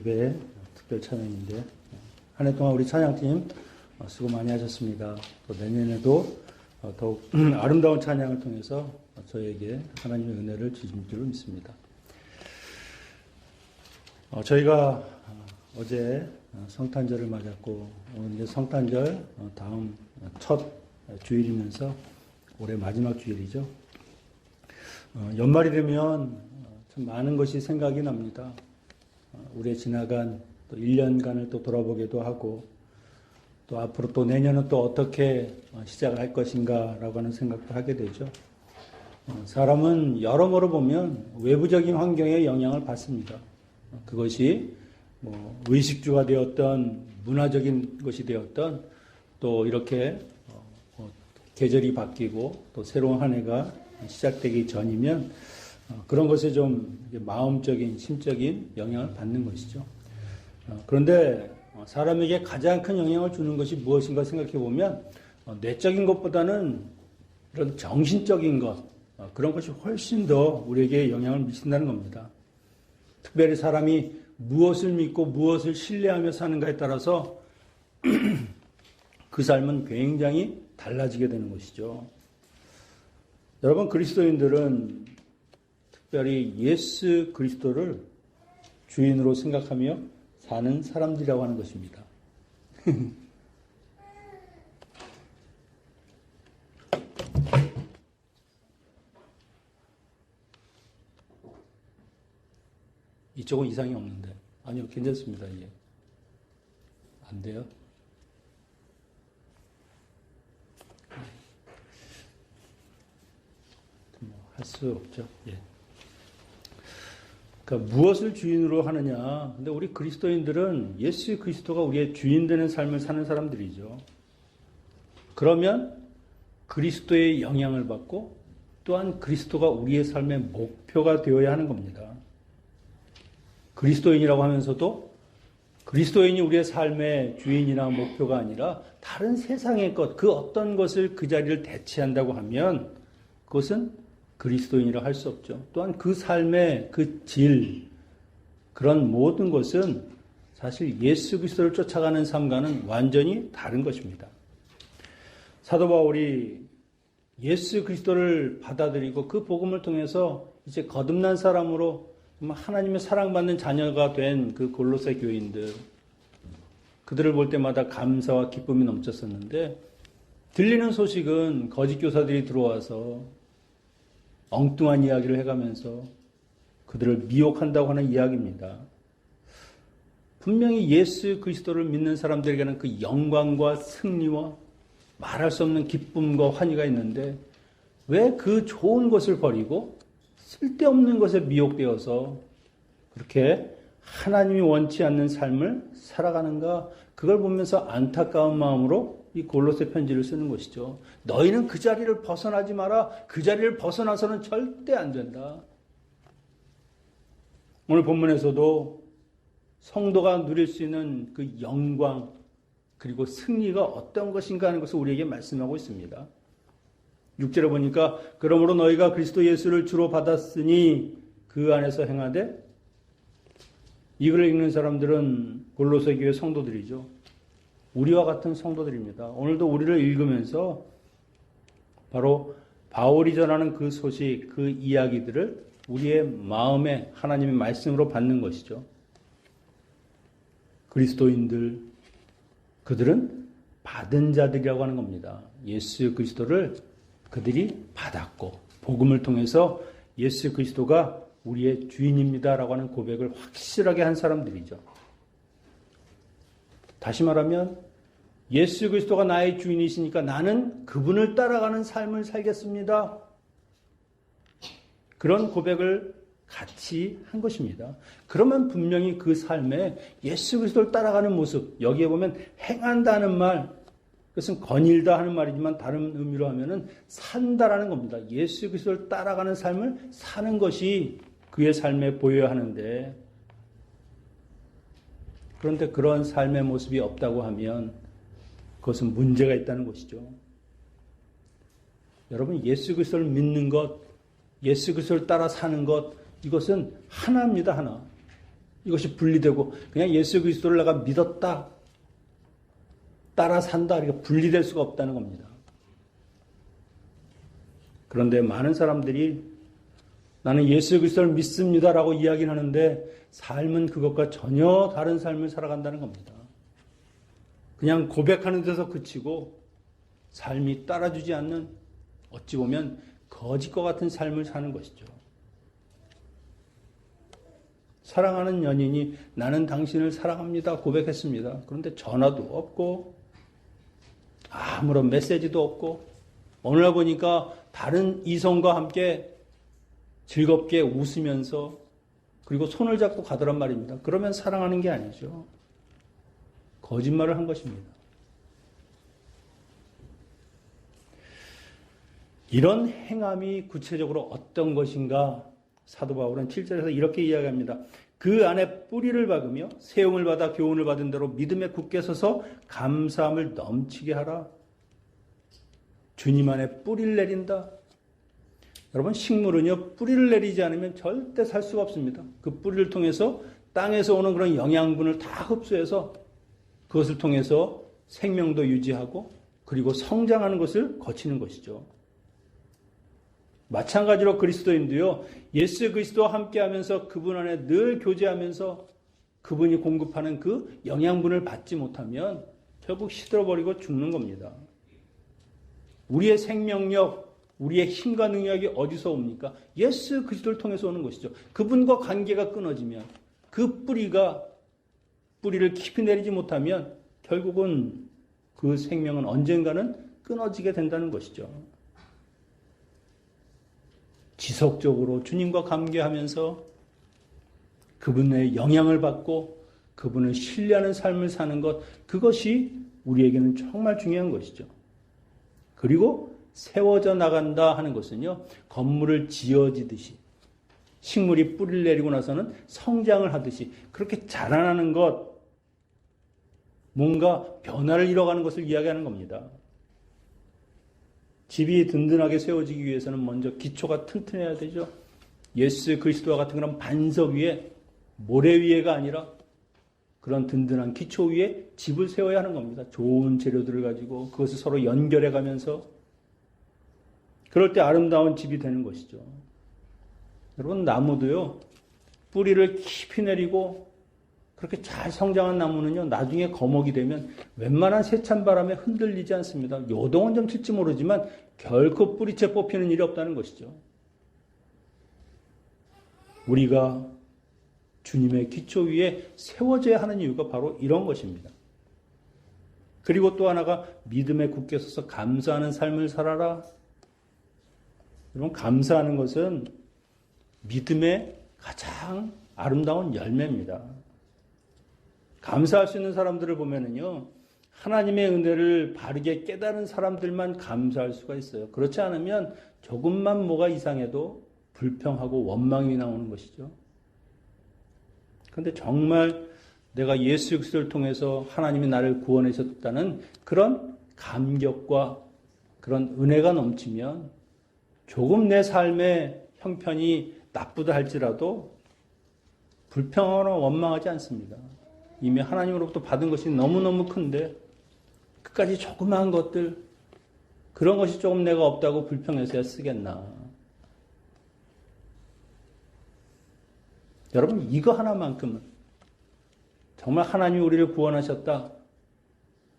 예배 특별 찬양인데 한 해 동안 우리 찬양팀 수고 많이 하셨습니다. 또 내년에도 더욱 아름다운 찬양을 통해서 저에게 하나님의 은혜를 주실 줄 믿습니다. 저희가 어제 성탄절을 맞았고 오늘 이제 성탄절 다음 첫 주일이면서 올해 마지막 주일이죠. 연말이 되면 참 많은 것이 생각이 납니다. 우리의 지나간 또 1년간을 또 돌아보기도 하고 또 앞으로 또 내년은 또 어떻게 시작을 할 것인가라고 하는 생각도 하게 되죠. 사람은 여러모로 보면 외부적인 환경에 영향을 받습니다. 그것이 뭐 의식주가 되었던 문화적인 것이 되었던 또 이렇게 계절이 바뀌고 또 새로운 한 해가 시작되기 전이면 그런 것에 좀 마음적인 심적인 영향을 받는 것이죠. 그런데 사람에게 가장 큰 영향을 주는 것이 무엇인가 생각해 보면 내적인 것보다는 이런 정신적인 것 그런 것이 훨씬 더 우리에게 영향을 미친다는 겁니다. 특별히 사람이 무엇을 믿고 무엇을 신뢰하며 사는가에 따라서 그 삶은 굉장히 달라지게 되는 것이죠. 여러분, 그리스도인들은 특별히 예수 그리스도를 주인으로 생각하며 사는 사람들이라고 하는 것입니다. 이쪽은 이상이 없는데. 아니요, 괜찮습니다. 예. 안 돼요? 할 수 없죠. 예. 그러니까 무엇을 주인으로 하느냐. 근데 우리 그리스도인들은 예수 그리스도가 우리의 주인 되는 삶을 사는 사람들이죠. 그러면 그리스도의 영향을 받고 또한 그리스도가 우리의 삶의 목표가 되어야 하는 겁니다. 그리스도인이라고 하면서도 그리스도인이 우리의 삶의 주인이나 목표가 아니라 다른 세상의 것, 그 어떤 것을 그 자리를 대체한다고 하면 그것은 그리스도인이라 할 수 없죠. 또한 그 삶의 그 질, 그런 모든 것은 사실 예수 그리스도를 쫓아가는 삶과는 완전히 다른 것입니다. 사도 바울이 예수 그리스도를 받아들이고 그 복음을 통해서 이제 거듭난 사람으로 하나님의 사랑받는 자녀가 된 그 골로새 교인들, 그들을 볼 때마다 감사와 기쁨이 넘쳤었는데 들리는 소식은 거짓 교사들이 들어와서 엉뚱한 이야기를 해가면서 그들을 미혹한다고 하는 이야기입니다. 분명히 예수 그리스도를 믿는 사람들에게는 그 영광과 승리와 말할 수 없는 기쁨과 환희가 있는데 왜 그 좋은 것을 버리고 쓸데없는 것에 미혹되어서 그렇게 하나님이 원치 않는 삶을 살아가는가, 그걸 보면서 안타까운 마음으로 이 골로새 편지를 쓰는 것이죠. 너희는 그 자리를 벗어나지 마라. 그 자리를 벗어나서는 절대 안 된다. 오늘 본문에서도 성도가 누릴 수 있는 그 영광 그리고 승리가 어떤 것인가 하는 것을 우리에게 말씀하고 있습니다. 6절에 보니까 그러므로 너희가 그리스도 예수를 주로 받았으니 그 안에서 행하되, 이 글을 읽는 사람들은 골로새 교회 성도들이죠. 우리와 같은 성도들입니다. 오늘도 우리를 읽으면서 바로 바울이 전하는 그 소식, 그 이야기들을 우리의 마음에 하나님의 말씀으로 받는 것이죠. 그리스도인들, 그들은 받은 자들이라고 하는 겁니다. 예수 그리스도를 그들이 받았고 복음을 통해서 예수 그리스도가 우리의 주인입니다라고 하는 고백을 확실하게 한 사람들이죠. 다시 말하면 예수 그리스도가 나의 주인이시니까 나는 그분을 따라가는 삶을 살겠습니다. 그런 고백을 같이 한 것입니다. 그러면 분명히 그 삶에 예수 그리스도를 따라가는 모습, 여기에 보면 행한다는 말, 그것은 거닐다 하는 말이지만 다른 의미로 하면은 산다라는 겁니다. 예수 그리스도를 따라가는 삶을 사는 것이 그의 삶에 보여야 하는데, 그런데 그런 삶의 모습이 없다고 하면 그것은 문제가 있다는 것이죠. 여러분, 예수 그리스도를 믿는 것, 예수 그리스도를 따라 사는 것, 이것은 하나입니다, 하나. 이것이 분리되고 그냥 예수 그리스도를 내가 믿었다, 따라 산다, 이렇게 분리될 수가 없다는 겁니다. 그런데 많은 사람들이 나는 예수 그리스도를 믿습니다라고 이야기를 하는데 삶은 그것과 전혀 다른 삶을 살아간다는 겁니다. 그냥 고백하는 데서 그치고 삶이 따라주지 않는, 어찌 보면 거짓과 같은 삶을 사는 것이죠. 사랑하는 연인이 나는 당신을 사랑합니다 고백했습니다. 그런데 전화도 없고 아무런 메시지도 없고 어느 날 보니까 다른 이성과 함께 즐겁게 웃으면서 그리고 손을 잡고 가더란 말입니다. 그러면 사랑하는 게 아니죠. 거짓말을 한 것입니다. 이런 행함이 구체적으로 어떤 것인가? 사도 바울은 7절에서 이렇게 이야기합니다. 그 안에 뿌리를 박으며 세움을 받아 교훈을 받은 대로 믿음에 굳게 서서 감사함을 넘치게 하라. 주님 안에 뿌리를 내린다. 여러분, 식물은요, 뿌리를 내리지 않으면 절대 살 수가 없습니다. 그 뿌리를 통해서 땅에서 오는 그런 영양분을 다 흡수해서 그것을 통해서 생명도 유지하고 그리고 성장하는 것을 거치는 것이죠. 마찬가지로 그리스도인도요, 예수 그리스도와 함께하면서 그분 안에 늘 교제하면서 그분이 공급하는 그 영양분을 받지 못하면 결국 시들어버리고 죽는 겁니다. 우리의 생명력, 우리의 힘과 능력이 어디서 옵니까? 예수 그리스도를 통해서 오는 것이죠. 그분과 관계가 끊어지면 그 뿌리를 깊이 내리지 못하면 결국은 그 생명은 언젠가는 끊어지게 된다는 것이죠. 지속적으로 주님과 관계하면서 그분의 영향을 받고 그분을 신뢰하는 삶을 사는 것, 그것이 우리에게는 정말 중요한 것이죠. 그리고 세워져 나간다 하는 것은요, 건물을 지어지듯이 식물이 뿌리를 내리고 나서는 성장을 하듯이 그렇게 자라나는 것, 뭔가 변화를 이뤄가는 것을 이야기하는 겁니다. 집이 든든하게 세워지기 위해서는 먼저 기초가 튼튼해야 되죠. 예수 그리스도와 같은 그런 반석 위에, 모래 위에가 아니라 그런 든든한 기초 위에 집을 세워야 하는 겁니다. 좋은 재료들을 가지고 그것을 서로 연결해 가면서 그럴 때 아름다운 집이 되는 것이죠. 여러분, 나무도요, 뿌리를 깊이 내리고 그렇게 잘 성장한 나무는요, 나중에 거목이 되면 웬만한 세찬 바람에 흔들리지 않습니다. 요동은 좀 칠지 모르지만 결코 뿌리채 뽑히는 일이 없다는 것이죠. 우리가 주님의 기초 위에 세워져야 하는 이유가 바로 이런 것입니다. 그리고 또 하나가 믿음에 굳게 서서 감사하는 삶을 살아라. 여러분, 감사하는 것은 믿음의 가장 아름다운 열매입니다. 감사할 수 있는 사람들을 보면은요, 하나님의 은혜를 바르게 깨달은 사람들만 감사할 수가 있어요. 그렇지 않으면 조금만 뭐가 이상해도 불평하고 원망이 나오는 것이죠. 그런데 정말 내가 예수 그리스도를 통해서 하나님이 나를 구원하셨다는 그런 감격과 그런 은혜가 넘치면 조금 내 삶의 형편이 나쁘다 할지라도 불평하거나 원망하지 않습니다. 이미 하나님으로부터 받은 것이 너무너무 큰데 끝까지 조그마한 것들, 그런 것이 조금 내가 없다고 불평해서야 쓰겠나. 여러분, 이거 하나만큼은 정말 하나님이 우리를 구원하셨다,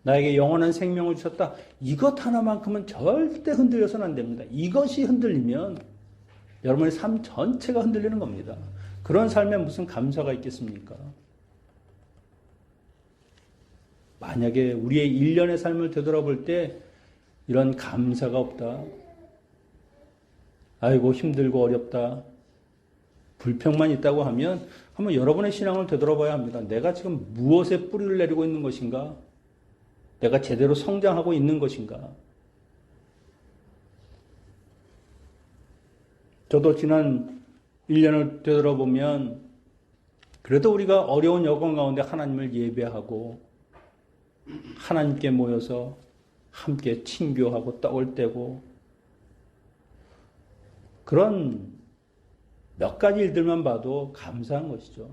나에게 영원한 생명을 주셨다, 이것 하나만큼은 절대 흔들려서는 안 됩니다. 이것이 흔들리면 여러분의 삶 전체가 흔들리는 겁니다. 그런 삶에 무슨 감사가 있겠습니까? 만약에 우리의 일련의 삶을 되돌아볼 때 이런 감사가 없다, 아이고 힘들고 어렵다, 불평만 있다고 하면 한번 여러분의 신앙을 되돌아봐야 합니다. 내가 지금 무엇에 뿌리를 내리고 있는 것인가? 내가 제대로 성장하고 있는 것인가? 저도 지난 1년을 되돌아보면 그래도 우리가 어려운 여건 가운데 하나님을 예배하고 하나님께 모여서 함께 친교하고 떡을 떼고 그런 몇 가지 일들만 봐도 감사한 것이죠.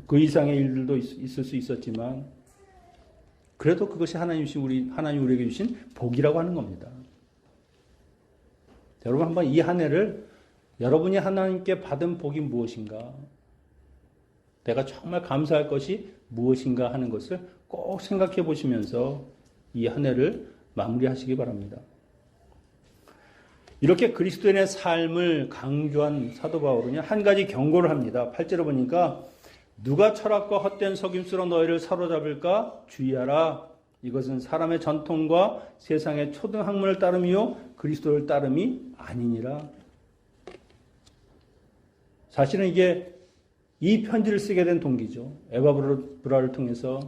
그 이상의 일들도 있을 수 있었지만 그래도 그것이 하나님 우리에게 주신 복이라고 하는 겁니다. 여러분 한번 이 한 해를 여러분이 하나님께 받은 복이 무엇인가? 내가 정말 감사할 것이 무엇인가 하는 것을 꼭 생각해 보시면서 이 한 해를 마무리하시기 바랍니다. 이렇게 그리스도인의 삶을 강조한 사도 바울은 한 가지 경고를 합니다. 8절에 보니까 누가 철학과 헛된 속임수로 너희를 사로잡을까 주의하라. 이것은 사람의 전통과 세상의 초등학문을 따름이요 그리스도를 따름이 아니니라. 사실은 이게 이 편지를 쓰게 된 동기죠. 에바브라를 통해서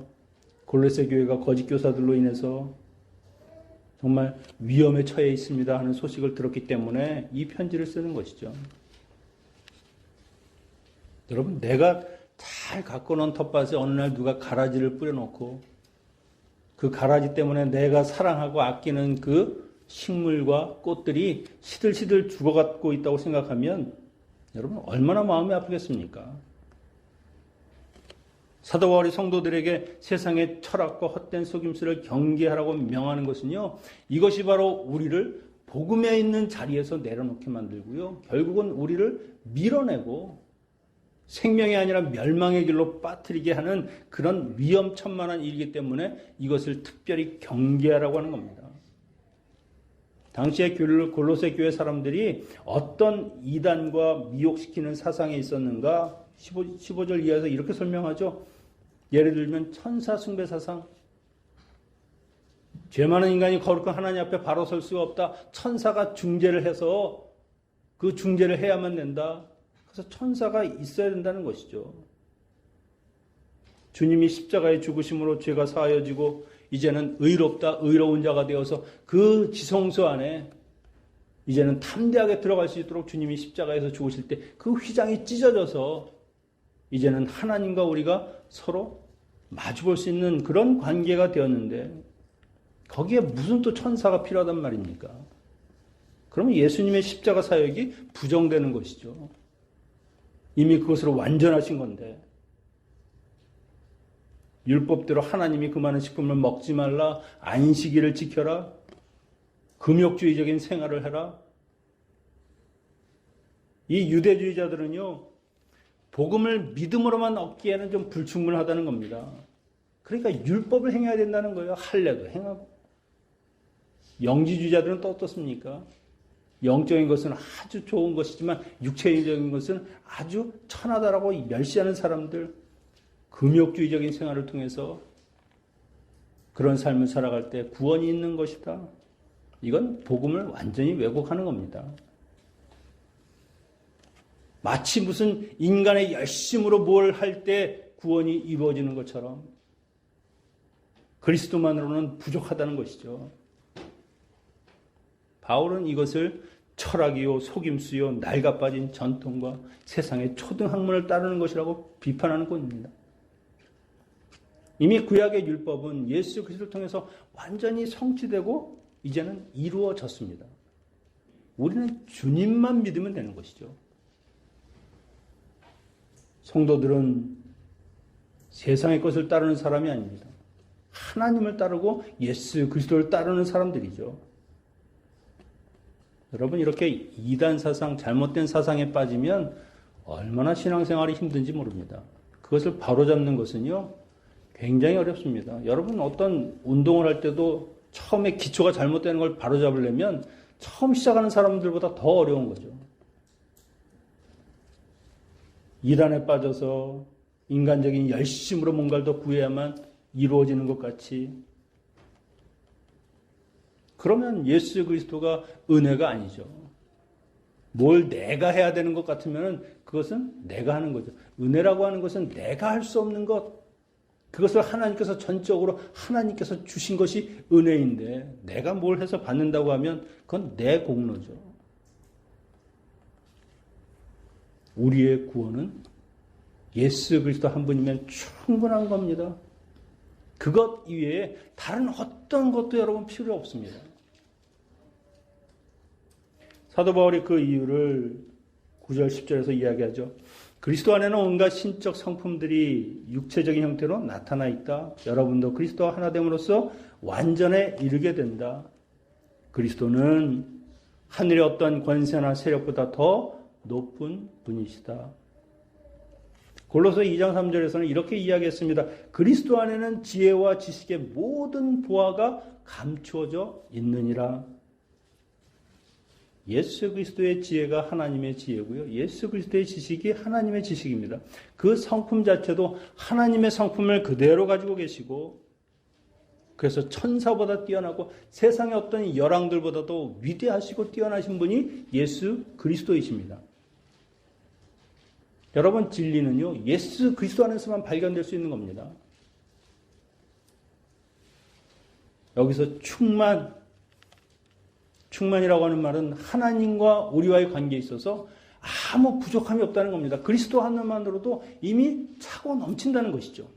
골로새 교회가 거짓 교사들로 인해서 정말 위험에 처해 있습니다 하는 소식을 들었기 때문에 이 편지를 쓰는 것이죠. 여러분, 내가 잘 갖고 놓은 텃밭에 어느 날 누가 가라지를 뿌려놓고 그 가라지 때문에 내가 사랑하고 아끼는 그 식물과 꽃들이 시들시들 죽어가고 있다고 생각하면 여러분 얼마나 마음이 아프겠습니까? 사도 바울이 성도들에게 세상의 철학과 헛된 속임수를 경계하라고 명하는 것은요, 이것이 바로 우리를 복음에 있는 자리에서 내려놓게 만들고요, 결국은 우리를 밀어내고 생명이 아니라 멸망의 길로 빠뜨리게 하는 그런 위험천만한 일이기 때문에 이것을 특별히 경계하라고 하는 겁니다. 당시에 골로새 교회 사람들이 어떤 이단과 미혹시키는 사상에 있었는가? 15절 이하에서 이렇게 설명하죠. 예를 들면 천사 숭배 사상. 죄 많은 인간이 거룩한 하나님 앞에 바로 설 수가 없다. 천사가 중재를 해서 그 중재를 해야만 된다. 그래서 천사가 있어야 된다는 것이죠. 주님이 십자가의 죽으심으로 죄가 사하여지고 이제는 의롭다, 의로운 자가 되어서 그 지성소 안에 이제는 담대하게 들어갈 수 있도록 주님이 십자가에서 죽으실 때 그 휘장이 찢어져서 이제는 하나님과 우리가 서로 마주볼 수 있는 그런 관계가 되었는데 거기에 무슨 또 천사가 필요하단 말입니까? 그러면 예수님의 십자가 사역이 부정되는 것이죠. 이미 그것으로 완전하신 건데 율법대로 하나님이 그 많은 식품을 먹지 말라, 안식일을 지켜라, 금욕주의적인 생활을 해라. 이 유대주의자들은요, 복음을 믿음으로만 얻기에는 좀 불충분하다는 겁니다. 그러니까 율법을 행해야 된다는 거예요. 할례도 행하고. 영지주의자들은 또 어떻습니까? 영적인 것은 아주 좋은 것이지만 육체적인 것은 아주 천하다라고 멸시하는 사람들, 금욕주의적인 생활을 통해서 그런 삶을 살아갈 때 구원이 있는 것이다. 이건 복음을 완전히 왜곡하는 겁니다. 마치 무슨 인간의 열심으로 뭘 할 때 구원이 이루어지는 것처럼 그리스도만으로는 부족하다는 것이죠. 바울은 이것을 철학이요, 속임수요, 낡아빠진 전통과 세상의 초등학문을 따르는 것이라고 비판하는 것입니다. 이미 구약의 율법은 예수 그리스도를 통해서 완전히 성취되고 이제는 이루어졌습니다. 우리는 주님만 믿으면 되는 것이죠. 성도들은 세상의 것을 따르는 사람이 아닙니다. 하나님을 따르고 예수 그리스도를 따르는 사람들이죠. 여러분, 이렇게 이단 사상, 잘못된 사상에 빠지면 얼마나 신앙생활이 힘든지 모릅니다. 그것을 바로잡는 것은요, 굉장히 어렵습니다. 여러분, 어떤 운동을 할 때도 처음에 기초가 잘못되는 걸 바로잡으려면 처음 시작하는 사람들보다 더 어려운 거죠. 이단에 빠져서 인간적인 열심으로 뭔가를 더 구해야만 이루어지는 것 같이, 그러면 예수 그리스도가 은혜가 아니죠. 뭘 내가 해야 되는 것 같으면 그것은 내가 하는 거죠. 은혜라고 하는 것은 내가 할 수 없는 것, 그것을 하나님께서 전적으로 하나님께서 주신 것이 은혜인데 내가 뭘 해서 받는다고 하면 그건 내 공로죠. 우리의 구원은 예수 그리스도 한 분이면 충분한 겁니다. 그것 이외에 다른 어떤 것도 여러분 필요 없습니다. 사도 바울이 그 이유를 9절 10절에서 이야기하죠. 그리스도 안에는 온갖 신적 성품들이 육체적인 형태로 나타나 있다. 여러분도 그리스도와 하나 됨으로써 완전에 이르게 된다. 그리스도는 하늘의 어떤 권세나 세력보다 더 높은 분이시다. 골로새 2장 3절에서는 이렇게 이야기했습니다. 그리스도 안에는 지혜와 지식의 모든 보화가 감추어져 있느니라. 예수 그리스도의 지혜가 하나님의 지혜고요. 예수 그리스도의 지식이 하나님의 지식입니다. 그 성품 자체도 하나님의 성품을 그대로 가지고 계시고, 그래서 천사보다 뛰어나고 세상의 어떤 열왕들보다도 위대하시고 뛰어나신 분이 예수 그리스도이십니다. 여러분, 진리는요, 예수 그리스도 안에서만 발견될 수 있는 겁니다. 여기서 충만이라고 하는 말은 하나님과 우리와의 관계에 있어서 아무 부족함이 없다는 겁니다. 그리스도 하나만으로도 이미 차고 넘친다는 것이죠.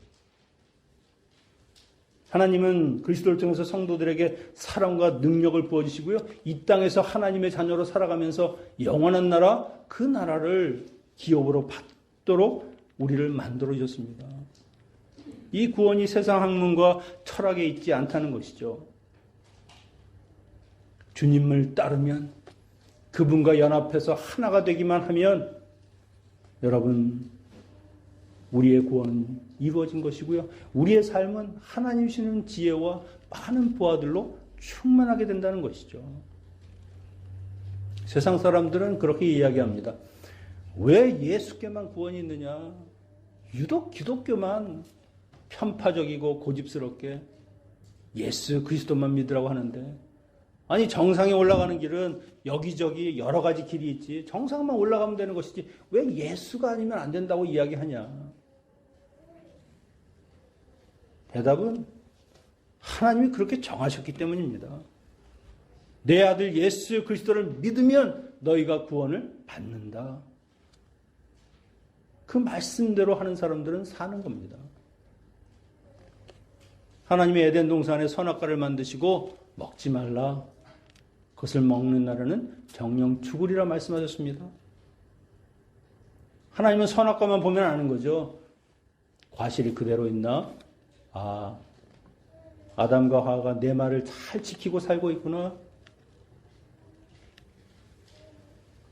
하나님은 그리스도를 통해서 성도들에게 사랑과 능력을 부어주시고요. 이 땅에서 하나님의 자녀로 살아가면서 영원한 나라, 그 나라를 기업으로 받도록 우리를 만들어 주셨습니다. 이 구원이 세상 학문과 철학에 있지 않다는 것이죠. 주님을 따르면, 그분과 연합해서 하나가 되기만 하면 여러분, 우리의 구원은 이루어진 것이고요. 우리의 삶은 하나님 주시는 지혜와 많은 보화들로 충만하게 된다는 것이죠. 세상 사람들은 그렇게 이야기합니다. 왜 예수께만 구원이 있느냐? 유독 기독교만 편파적이고 고집스럽게 예수 그리스도만 믿으라고 하는데, 아니 정상에 올라가는 길은 여기저기 여러 가지 길이 있지, 정상만 올라가면 되는 것이지 왜 예수가 아니면 안 된다고 이야기하냐? 대답은 하나님이 그렇게 정하셨기 때문입니다. 내 아들 예수 그리스도를 믿으면 너희가 구원을 받는다. 그 말씀대로 하는 사람들은 사는 겁니다. 하나님의 에덴 동산에 선악과를 만드시고 먹지 말라. 그것을 먹는 날에는 정령 죽으리라 말씀하셨습니다. 하나님은 선악과만 보면 아는 거죠. 과실이 그대로 있나? 아담과 하와가 내 말을 잘 지키고 살고 있구나.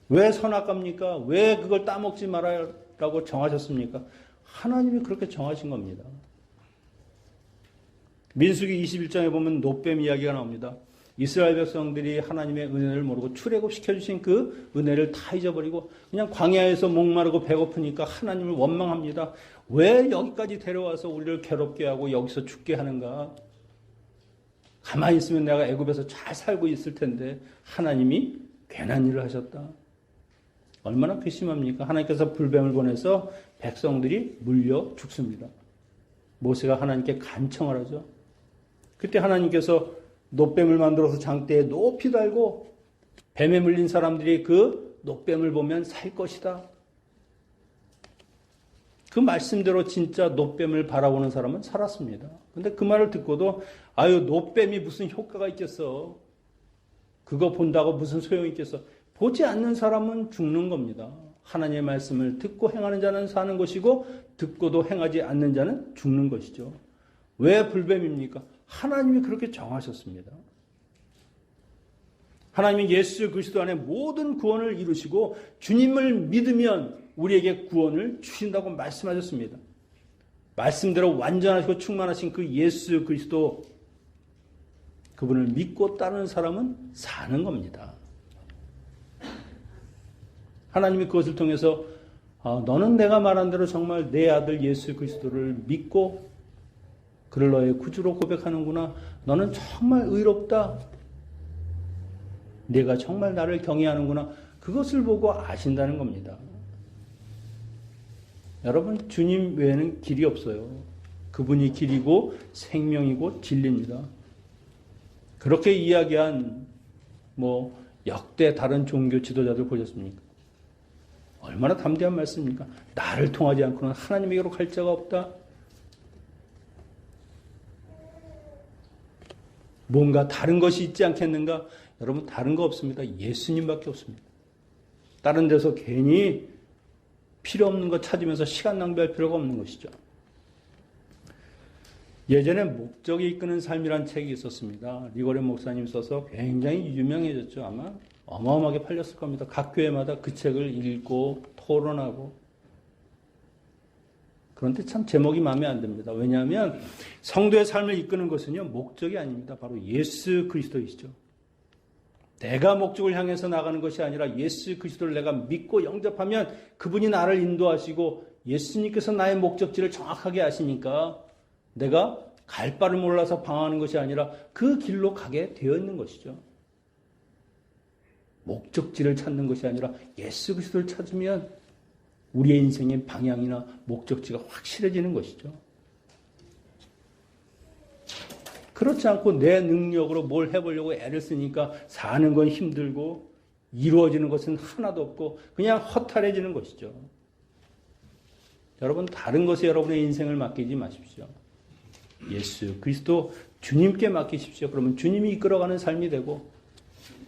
왜 선악과입니까? 왜 그걸 따먹지 말아라고 정하셨습니까? 하나님이 그렇게 정하신 겁니다. 민수기 21장에 보면 놋뱀 이야기가 나옵니다. 이스라엘 백성들이 하나님의 은혜를 모르고 출애굽시켜주신 그 은혜를 다 잊어버리고 그냥 광야에서 목마르고 배고프니까 하나님을 원망합니다. 왜 여기까지 데려와서 우리를 괴롭게 하고 여기서 죽게 하는가? 가만히 있으면 내가 애굽에서 잘 살고 있을 텐데 하나님이 괜한 일을 하셨다. 얼마나 괘씸합니까? 하나님께서 불뱀을 보내서 백성들이 물려 죽습니다. 모세가 하나님께 간청을 하죠. 그때 하나님께서 놋뱀을 만들어서 장대에 높이 달고 뱀에 물린 사람들이 그 놋뱀을 보면 살 것이다. 그 말씀대로 진짜 놋뱀을 바라보는 사람은 살았습니다. 근데 그 말을 듣고도 놋뱀이 무슨 효과가 있겠어. 그거 본다고 무슨 소용이 있겠어. 보지 않는 사람은 죽는 겁니다. 하나님의 말씀을 듣고 행하는 자는 사는 것이고 듣고도 행하지 않는 자는 죽는 것이죠. 왜 불뱀입니까? 하나님이 그렇게 정하셨습니다. 하나님이 예수 그리스도 안에 모든 구원을 이루시고 주님을 믿으면 우리에게 구원을 주신다고 말씀하셨습니다. 말씀대로 완전하시고 충만하신 그 예수 그리스도, 그분을 믿고 따르는 사람은 사는 겁니다. 하나님이 그것을 통해서 너는 내가 말한 대로 정말 내 아들 예수 그리스도를 믿고 그를 너의 구주로 고백하는구나. 너는 정말 의롭다. 내가 정말 나를 경외하는구나. 그것을 보고 아신다는 겁니다. 여러분, 주님 외에는 길이 없어요. 그분이 길이고 생명이고 진리입니다. 그렇게 이야기한 역대 다른 종교 지도자들 보셨습니까? 얼마나 담대한 말씀입니까? 나를 통하지 않고는 하나님에게로 갈 자가 없다. 뭔가 다른 것이 있지 않겠는가? 여러분, 다른 거 없습니다. 예수님밖에 없습니다. 다른 데서 괜히 필요 없는 거 찾으면서 시간 낭비할 필요가 없는 것이죠. 예전에 목적이 이끄는 삶이란 책이 있었습니다. 리고렌 목사님 써서 굉장히 유명해졌죠. 아마 어마어마하게 팔렸을 겁니다. 각 교회마다 그 책을 읽고 토론하고. 그런데 참 제목이 마음에 안 듭니다. 왜냐하면 성도의 삶을 이끄는 것은요, 목적이 아닙니다. 바로 예수 그리스도이시죠. 내가 목적을 향해서 나가는 것이 아니라 예수 그리스도를 내가 믿고 영접하면 그분이 나를 인도하시고 예수님께서 나의 목적지를 정확하게 아시니까 내가 갈 바를 몰라서 방황하는 것이 아니라 그 길로 가게 되어 있는 것이죠. 목적지를 찾는 것이 아니라 예수 그리스도를 찾으면 우리의 인생의 방향이나 목적지가 확실해지는 것이죠. 그렇지 않고 내 능력으로 뭘 해보려고 애를 쓰니까 사는 건 힘들고 이루어지는 것은 하나도 없고 그냥 허탈해지는 것이죠. 여러분, 다른 것에 여러분의 인생을 맡기지 마십시오. 예수 그리스도 주님께 맡기십시오. 그러면 주님이 이끌어가는 삶이 되고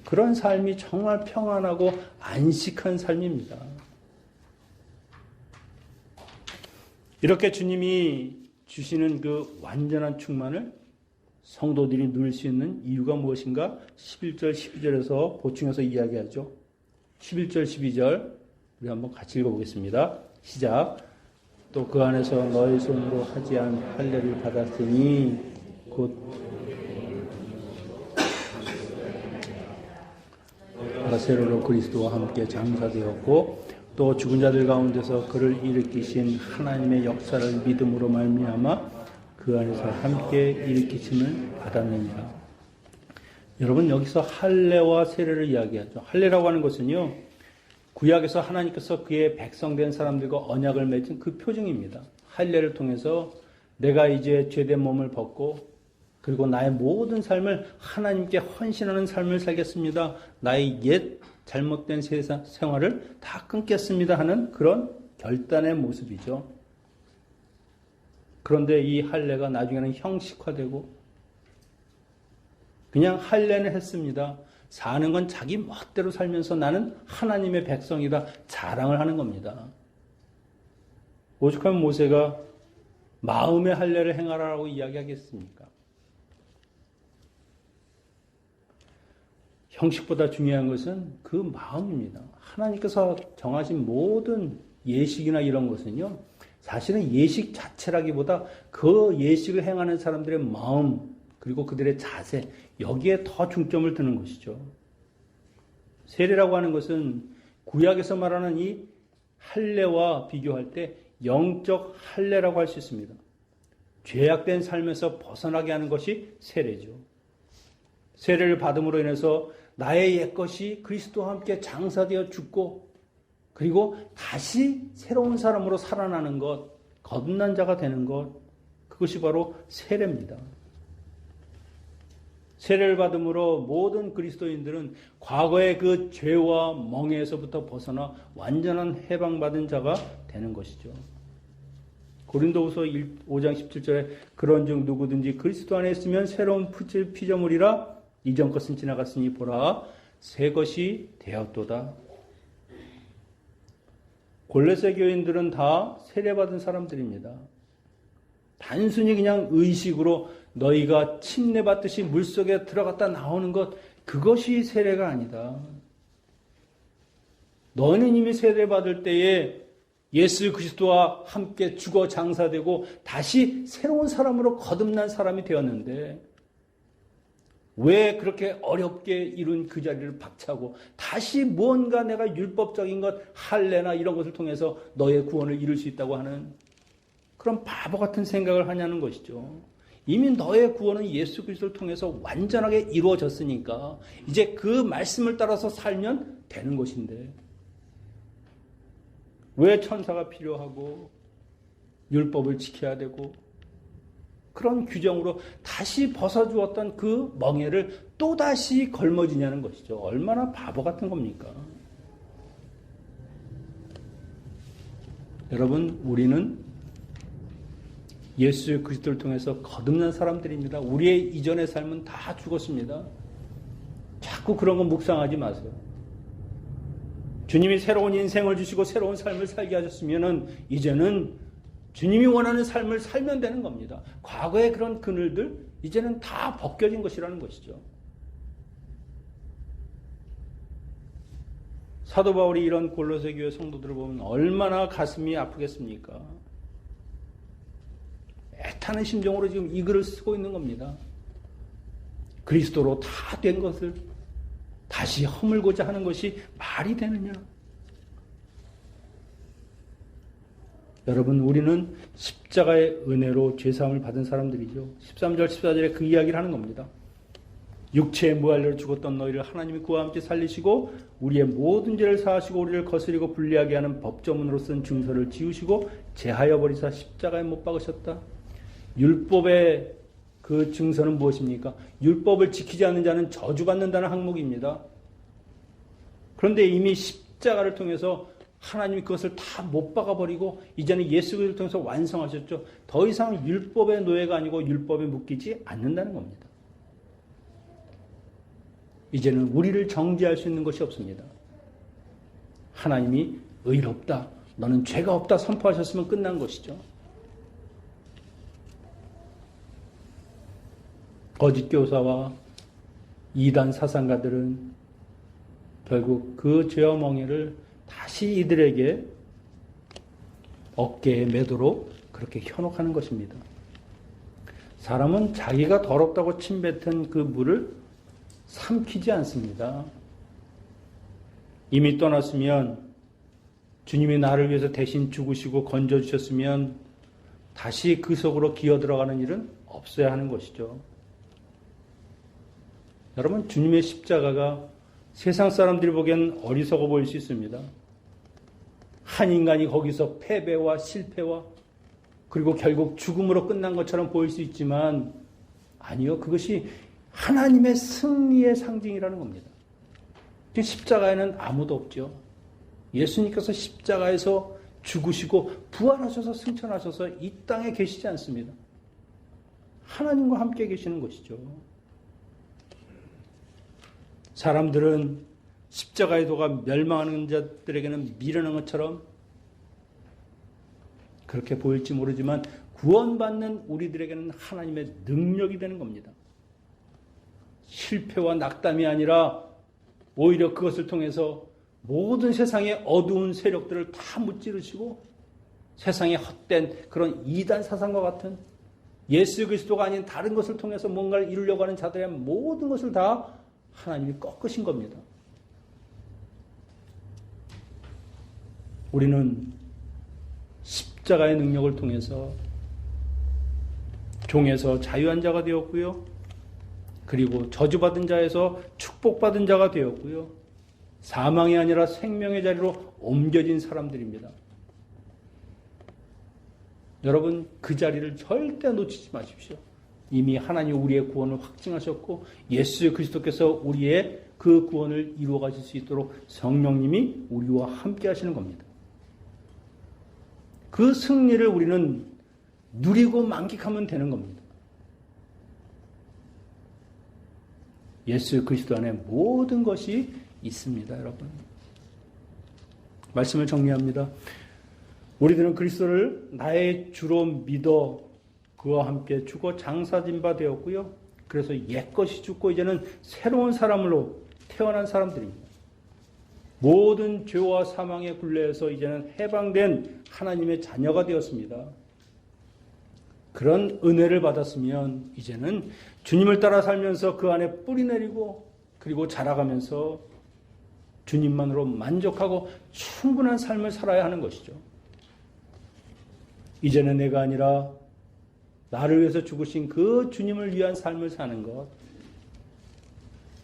그런 삶이 정말 평안하고 안식한 삶입니다. 이렇게 주님이 주시는 그 완전한 충만을 성도들이 누릴 수 있는 이유가 무엇인가? 11절, 12절에서 보충해서 이야기하죠. 11절, 12절 우리 한번 같이 읽어보겠습니다. 시작. 또 그 안에서 너의 손으로 하지 않은 할례를 받았으니 곧 세로로 그리스도와 함께 장사되었고 또 죽은 자들 가운데서 그를 일으키신 하나님의 역사를 믿음으로 말미암아 그 안에서 함께 일으키심을 받았느니라. 여러분, 여기서 할례와 세례를 이야기하죠. 할례라고 하는 것은요, 구약에서 하나님께서 그의 백성된 사람들과 언약을 맺은 그 표징입니다. 할례를 통해서 내가 이제 죄된 몸을 벗고 그리고 나의 모든 삶을 하나님께 헌신하는 삶을 살겠습니다. 나의 옛 잘못된 세상 생활을 다 끊겠습니다 하는 그런 결단의 모습이죠. 그런데 이 할례가 나중에는 형식화되고 그냥 할례는 했습니다. 사는 건 자기 멋대로 살면서 나는 하나님의 백성이다 자랑을 하는 겁니다. 오죽하면 모세가 마음의 할례를 행하라고 이야기하겠습니까? 형식보다 중요한 것은 그 마음입니다. 하나님께서 정하신 모든 예식이나 이런 것은요, 사실은 예식 자체라기보다 그 예식을 행하는 사람들의 마음 그리고 그들의 자세, 여기에 더 중점을 두는 것이죠. 세례라고 하는 것은 구약에서 말하는 이 할례와 비교할 때 영적 할례라고 할 수 있습니다. 죄악된 삶에서 벗어나게 하는 것이 세례죠. 세례를 받음으로 인해서 나의 옛것이 그리스도와 함께 장사되어 죽고 그리고 다시 새로운 사람으로 살아나는 것, 거듭난 자가 되는 것, 그것이 바로 세례입니다. 세례를 받음으로 모든 그리스도인들은 과거의 그 죄와 멍에서부터 벗어나 완전한 해방받은 자가 되는 것이죠. 고린도후서 5장 17절에 그런즉 누구든지 그리스도 안에 있으면 새로운 피조물이라 이전 것은 지나갔으니 보라 새 것이 되었도다. 골로새 교인들은 다 세례받은 사람들입니다. 단순히 그냥 의식으로 너희가 침례받듯이 물속에 들어갔다 나오는 것, 그것이 세례가 아니다. 너는 이미 세례받을 때에 예수 그리스도와 함께 죽어 장사되고 다시 새로운 사람으로 거듭난 사람이 되었는데 왜 그렇게 어렵게 이룬 그 자리를 박차고 다시 무언가 내가 율법적인 것, 할례나 이런 것을 통해서 너의 구원을 이룰 수 있다고 하는 그런 바보 같은 생각을 하냐는 것이죠. 이미 너의 구원은 예수 그리스도를 통해서 완전하게 이루어졌으니까 이제 그 말씀을 따라서 살면 되는 것인데 왜 천사가 필요하고 율법을 지켜야 되고 그런 규정으로 다시 벗어주었던 그 멍에를 또다시 걸머지냐는 것이죠. 얼마나 바보 같은 겁니까? 여러분, 우리는 예수 그리스도를 통해서 거듭난 사람들입니다. 우리의 이전의 삶은 다 죽었습니다. 자꾸 그런 거 묵상하지 마세요. 주님이 새로운 인생을 주시고 새로운 삶을 살게 하셨으면은 이제는 주님이 원하는 삶을 살면 되는 겁니다. 과거의 그런 그늘들 이제는 다 벗겨진 것이라는 것이죠. 사도 바울이 이런 골로새 교회 성도들을 보면 얼마나 가슴이 아프겠습니까? 애타는 심정으로 지금 이 글을 쓰고 있는 겁니다. 그리스도로 다 된 것을 다시 허물고자 하는 것이 말이 되느냐? 여러분, 우리는 십자가의 은혜로 죄사함을 받은 사람들이죠. 13절, 14절에 그 이야기를 하는 겁니다. 육체의 무할례로 죽었던 너희를 하나님이 그와 함께 살리시고 우리의 모든 죄를 사하시고 우리를 거스리고 불리하게 하는 법조문으로 쓴 증서를 지우시고 제하여 버리사 십자가에 못 박으셨다. 율법의 그 증서는 무엇입니까? 율법을 지키지 않는 자는 저주받는다는 항목입니다. 그런데 이미 십자가를 통해서 하나님이 그것을 다 못 박아버리고 이제는 예수 그리스도를 통해서 완성하셨죠. 더 이상 율법의 노예가 아니고 율법에 묶이지 않는다는 겁니다. 이제는 우리를 정죄할 수 있는 것이 없습니다. 하나님이 의롭다, 너는 죄가 없다 선포하셨으면 끝난 것이죠. 거짓 교사와 이단 사상가들은 결국 그 죄와 멍에를 다시 이들에게 어깨에 매도록 그렇게 현혹하는 것입니다. 사람은 자기가 더럽다고 침뱉은 그 물을 삼키지 않습니다. 이미 떠났으면 주님이 나를 위해서 대신 죽으시고 건져주셨으면 다시 그 속으로 기어 들어가는 일은 없어야 하는 것이죠. 여러분, 주님의 십자가가 세상 사람들이 보기엔 어리석어 보일 수 있습니다. 한 인간이 거기서 패배와 실패와 그리고 결국 죽음으로 끝난 것처럼 보일 수 있지만 아니요, 그것이 하나님의 승리의 상징이라는 겁니다. 십자가에는 아무도 없죠. 예수님께서 십자가에서 죽으시고 부활하셔서 승천하셔서 이 땅에 계시지 않습니다. 하나님과 함께 계시는 것이죠. 사람들은 십자가의 도가 멸망하는 자들에게는 미련한 것처럼 그렇게 보일지 모르지만 구원받는 우리들에게는 하나님의 능력이 되는 겁니다. 실패와 낙담이 아니라 오히려 그것을 통해서 모든 세상의 어두운 세력들을 다 무찌르시고 세상의 헛된 그런 이단 사상과 같은 예수 그리스도가 아닌 다른 것을 통해서 뭔가를 이루려고 하는 자들의 모든 것을 다 하나님이 꺾으신 겁니다. 우리는 십자가의 능력을 통해서 종에서 자유한 자가 되었고요. 그리고 저주받은 자에서 축복받은 자가 되었고요. 사망이 아니라 생명의 자리로 옮겨진 사람들입니다. 여러분, 그 자리를 절대 놓치지 마십시오. 이미 하나님 우리의 구원을 확증하셨고 예수 그리스도께서 우리의 그 구원을 이루어 가실 수 있도록 성령님이 우리와 함께 하시는 겁니다. 그 승리를 우리는 누리고 만끽하면 되는 겁니다. 예수 그리스도 안에 모든 것이 있습니다, 여러분. 말씀을 정리합니다. 우리들은 그리스도를 나의 주로 믿어 그와 함께 죽어 장사진 바 되었고요. 그래서 옛것이 죽고 이제는 새로운 사람으로 태어난 사람들입니다. 모든 죄와 사망의 굴레에서 이제는 해방된 하나님의 자녀가 되었습니다. 그런 은혜를 받았으면 이제는 주님을 따라 살면서 그 안에 뿌리 내리고 그리고 자라가면서 주님만으로 만족하고 충분한 삶을 살아야 하는 것이죠. 이제는 내가 아니라 나를 위해서 죽으신 그 주님을 위한 삶을 사는 것,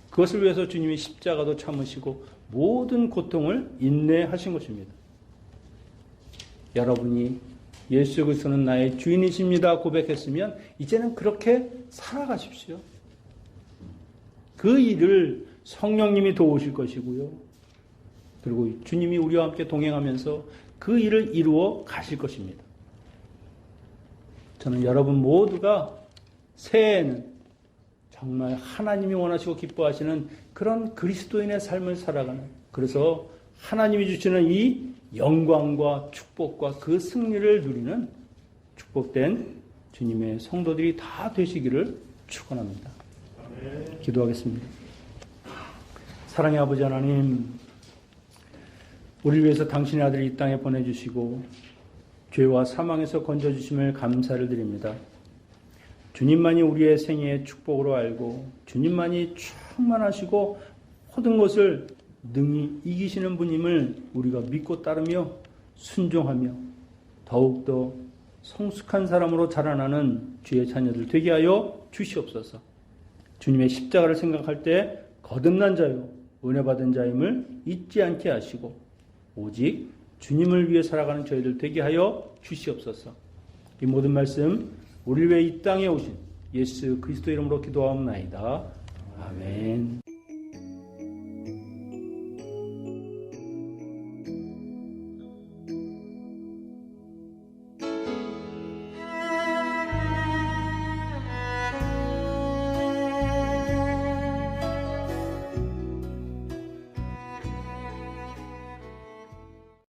그것을 위해서 주님이 십자가도 참으시고 모든 고통을 인내하신 것입니다. 여러분이 예수 그리스도는 나의 주인이십니다 고백했으면 이제는 그렇게 살아가십시오. 그 일을 성령님이 도우실 것이고요. 그리고 주님이 우리와 함께 동행하면서 그 일을 이루어 가실 것입니다. 저는 여러분 모두가 새해에는 정말 하나님이 원하시고 기뻐하시는 그런 그리스도인의 삶을 살아가는, 그래서 하나님이 주시는 이 영광과 축복과 그 승리를 누리는 축복된 주님의 성도들이 다 되시기를 축원합니다. 기도하겠습니다. 사랑의 아버지 하나님, 우리를 위해서 당신의 아들을 이 땅에 보내주시고 죄와 사망에서 건져주심을 감사를 드립니다. 주님만이 우리의 생애의 축복으로 알고 주님만이 충만하시고 모든 것을 능히 이기시는 분임을 우리가 믿고 따르며 순종하며 더욱더 성숙한 사람으로 자라나는 주의 자녀들 되게 하여 주시옵소서. 주님의 십자가를 생각할 때 거듭난 자요 은혜 받은 자임을 잊지 않게 하시고 오직 주님을 위해 살아가는 저희들 되게 하여 주시옵소서. 이 모든 말씀 우리를 위해 이 땅에 오신 예수 그리스도 이름으로 기도하옵나이다. 아멘.